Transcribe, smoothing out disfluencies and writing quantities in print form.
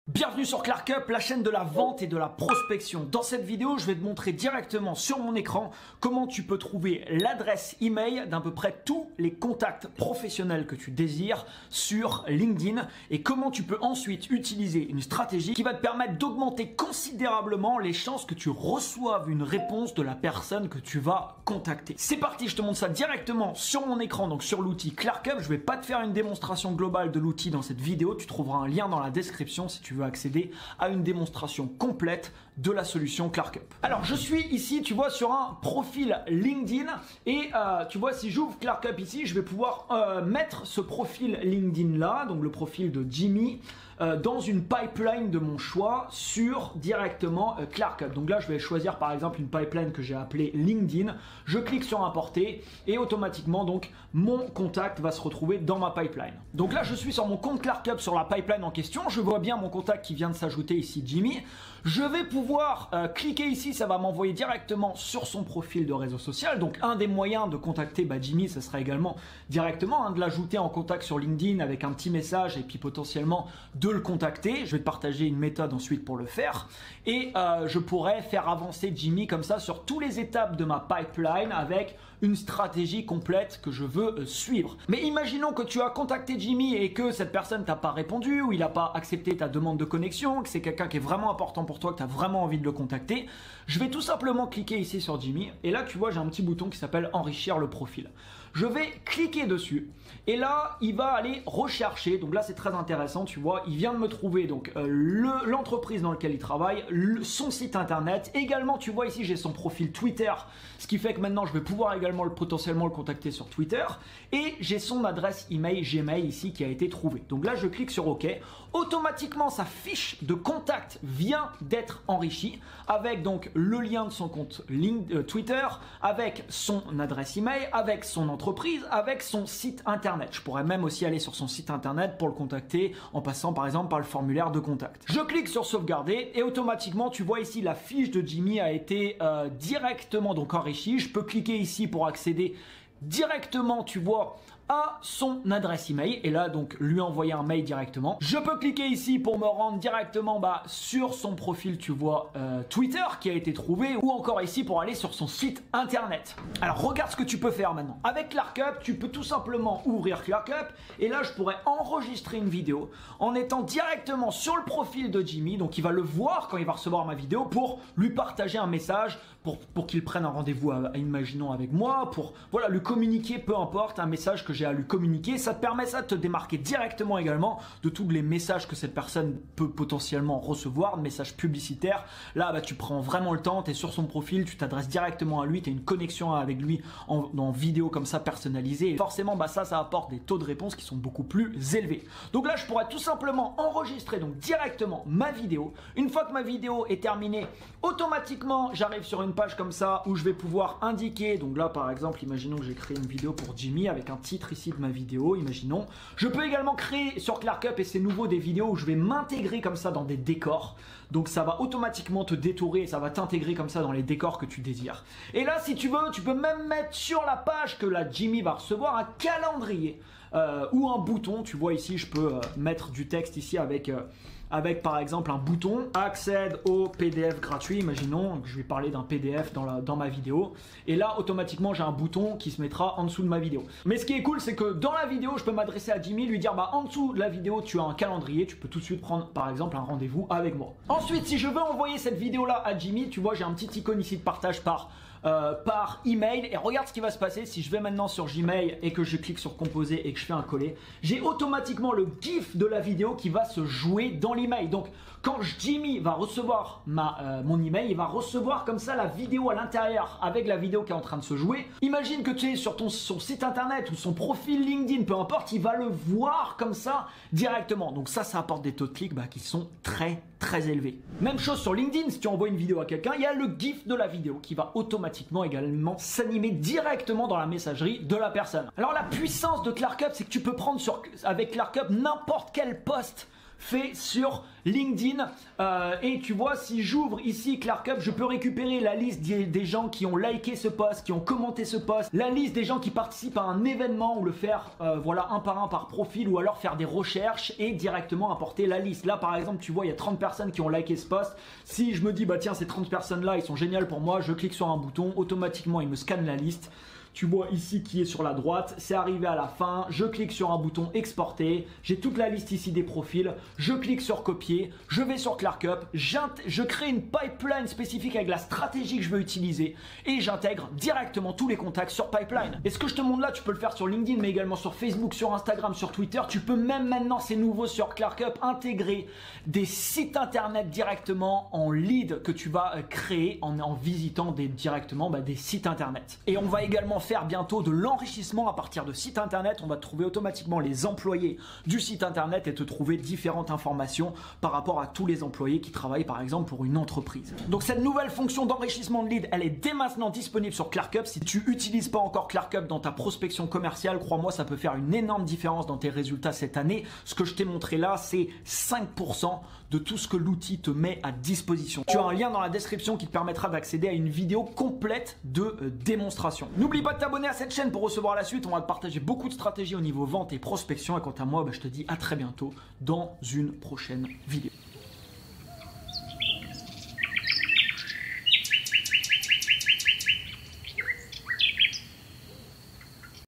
Bienvenue sur ClarkUp, la chaîne de la vente et de la prospection. Dans cette vidéo, je vais te montrer directement sur mon écran comment tu peux trouver l'adresse email d'à peu près tous les contacts professionnels que tu désires sur LinkedIn et comment tu peux ensuite utiliser une stratégie qui va te permettre d'augmenter considérablement les chances que tu reçoives une réponse de la personne que tu vas contacter. C'est parti, je te montre ça directement sur mon écran, donc sur l'outil ClarkUp. Je vais pas te faire une démonstration globale de l'outil dans cette vidéo, tu trouveras un lien dans la description si tu veux accéder à une démonstration complète de la solution ClarkUp. Alors je suis ici, tu vois, sur un profil LinkedIn et tu vois, si j'ouvre ClarkUp ici, je vais pouvoir mettre ce profil LinkedIn là, donc le profil de Jimmy, dans une pipeline de mon choix sur directement ClarkUp. Donc là, je vais choisir par exemple une pipeline que j'ai appelée LinkedIn. Je clique sur importer et automatiquement donc mon contact va se retrouver dans ma pipeline. Donc là, je suis sur mon compte ClarkUp sur la pipeline en question. Je vois bien mon contact qui vient de s'ajouter ici, Jimmy. Je vais pouvoir cliquer ici, ça va m'envoyer directement sur son profil de réseau social. Donc un des moyens de contacter Jimmy, ce sera également directement de l'ajouter en contact sur LinkedIn avec un petit message et puis potentiellement de le contacter. Je vais te partager une méthode ensuite pour le faire et je pourrais faire avancer Jimmy comme ça sur toutes les étapes de ma pipeline avec une stratégie complète que je veux suivre. Mais imaginons que tu as contacté Jimmy et que cette personne t'a pas répondu ou il n'a pas accepté ta demande de connexion, que c'est quelqu'un qui est vraiment important pour toi, que tu as vraiment envie de le contacter. Je vais tout simplement cliquer ici sur Jimmy et là tu vois j'ai un petit bouton qui s'appelle enrichir le profil. Je vais cliquer dessus et là il va aller rechercher, donc là c'est très intéressant, tu vois, il vient de me trouver donc l'entreprise dans laquelle il travaille, son site internet, également tu vois ici j'ai son profil Twitter, ce qui fait que maintenant je vais pouvoir également potentiellement le contacter sur Twitter et j'ai son adresse email Gmail ici qui a été trouvée. Donc là je clique sur OK, automatiquement sa fiche de contact vient d'être enrichie avec donc le lien de son compte Twitter, avec son adresse email, avec son entreprise, avec son site internet. Je pourrais même aussi aller sur son site internet pour le contacter en passant par exemple par le formulaire de contact. Je clique sur sauvegarder et automatiquement tu vois ici la fiche de Jimmy a été directement donc enrichie. Je peux cliquer ici pour accéder directement, tu vois, à son adresse email et là donc lui envoyer un mail directement. Je peux cliquer ici pour me rendre directement sur son profil, tu vois, Twitter qui a été trouvé, ou encore ici pour aller sur son site internet. Alors regarde ce que tu peux faire maintenant. Avec ClarkUp, tu peux tout simplement ouvrir ClarkUp et là je pourrais enregistrer une vidéo en étant directement sur le profil de Jimmy, donc il va le voir quand il va recevoir ma vidéo pour lui partager un message pour qu'il prenne un rendez-vous imaginons avec moi, pour voilà lui communiquer peu importe un message que j'ai à lui communiquer. Ça te permet ça de te démarquer directement également de tous les messages que cette personne peut potentiellement recevoir, de messages publicitaires. Là tu prends vraiment le temps, tu es sur son profil, tu t'adresses directement à lui, tu as une connexion avec lui en vidéo comme ça personnalisée et forcément ça apporte des taux de réponse qui sont beaucoup plus élevés. Donc là je pourrais tout simplement enregistrer donc directement ma vidéo. Une fois que ma vidéo est terminée, automatiquement j'arrive sur une page comme ça où je vais pouvoir indiquer, donc là par exemple imaginons que j'ai créé une vidéo pour Jimmy avec un titre ici de ma vidéo, imaginons. Je peux également créer sur ClarkUp, et c'est nouveau, des vidéos où je vais m'intégrer comme ça dans des décors. Donc ça va automatiquement te détourer et ça va t'intégrer comme ça dans les décors que tu désires. Et là si tu veux, tu peux même mettre sur la page que la Jimmy va recevoir un calendrier ou un bouton. Tu vois ici je peux mettre du texte ici avec par exemple un bouton accède au PDF gratuit, imaginons que je vais parler d'un PDF dans ma vidéo et là automatiquement j'ai un bouton qui se mettra en dessous de ma vidéo. Mais ce qui est cool c'est que dans la vidéo je peux m'adresser à Jimmy, lui dire en dessous de la vidéo tu as un calendrier, tu peux tout de suite prendre par exemple un rendez-vous avec moi. Ensuite si je veux envoyer cette vidéo là à Jimmy, tu vois j'ai un petit icône ici de partage par email et regarde ce qui va se passer si je vais maintenant sur Gmail et que je clique sur composer et que je fais un coller. J'ai automatiquement le GIF de la vidéo qui va se jouer dans l'email. Donc quand Jimmy va recevoir mon email, il va recevoir comme ça la vidéo à l'intérieur avec la vidéo qui est en train de se jouer. Imagine que tu es sur son site internet ou son profil LinkedIn, peu importe, il va le voir comme ça directement. Donc ça apporte des taux de clics qui sont très élevés. Même chose sur LinkedIn, si tu envoies une vidéo à quelqu'un, il y a le GIF de la vidéo qui va automatiquement également s'animer directement dans la messagerie de la personne. Alors la puissance de ClarkUp, c'est que tu peux prendre avec ClarkUp n'importe quel post fait sur LinkedIn. Et tu vois, si j'ouvre ici ClerkUp, je peux récupérer la liste des gens qui ont liké ce post, qui ont commenté ce post, la liste des gens qui participent à un événement ou le faire voilà, un par profil, ou alors faire des recherches et directement apporter la liste. Là par exemple, tu vois, il y a 30 personnes qui ont liké ce post. Si je me dis, bah tiens, ces 30 personnes là, ils sont géniales pour moi, je clique sur un bouton, automatiquement il me scanne la liste. Tu vois ici qui est sur la droite, c'est arrivé à la fin, je clique sur un bouton exporter, j'ai toute la liste ici des profils, je clique sur copier, je vais sur ClerkUp, je crée une pipeline spécifique avec la stratégie que je veux utiliser et j'intègre directement tous les contacts sur Pipeline. Et ce que je te montre là, tu peux le faire sur LinkedIn mais également sur Facebook, sur Instagram, sur Twitter. Tu peux même maintenant, c'est nouveau sur ClerkUp, intégrer des sites internet directement en lead que tu vas créer en visitant directement des sites internet. Et on va également faire bientôt de l'enrichissement à partir de sites internet. On va te trouver automatiquement les employés du site internet et te trouver différentes informations par rapport à tous les employés qui travaillent par exemple pour une entreprise. Donc cette nouvelle fonction d'enrichissement de lead, elle est dès maintenant disponible sur ClerkUp. Si tu n'utilises pas encore ClerkUp dans ta prospection commerciale, crois-moi, ça peut faire une énorme différence dans tes résultats cette année. Ce que je t'ai montré là, c'est 5% de tout ce que l'outil te met à disposition. Tu as un lien dans la description qui te permettra d'accéder à une vidéo complète de démonstration. N'oublie pas de t'abonner à cette chaîne pour recevoir la suite. On va te partager beaucoup de stratégies au niveau vente et prospection. Et quant à moi, je te dis à très bientôt dans une prochaine vidéo.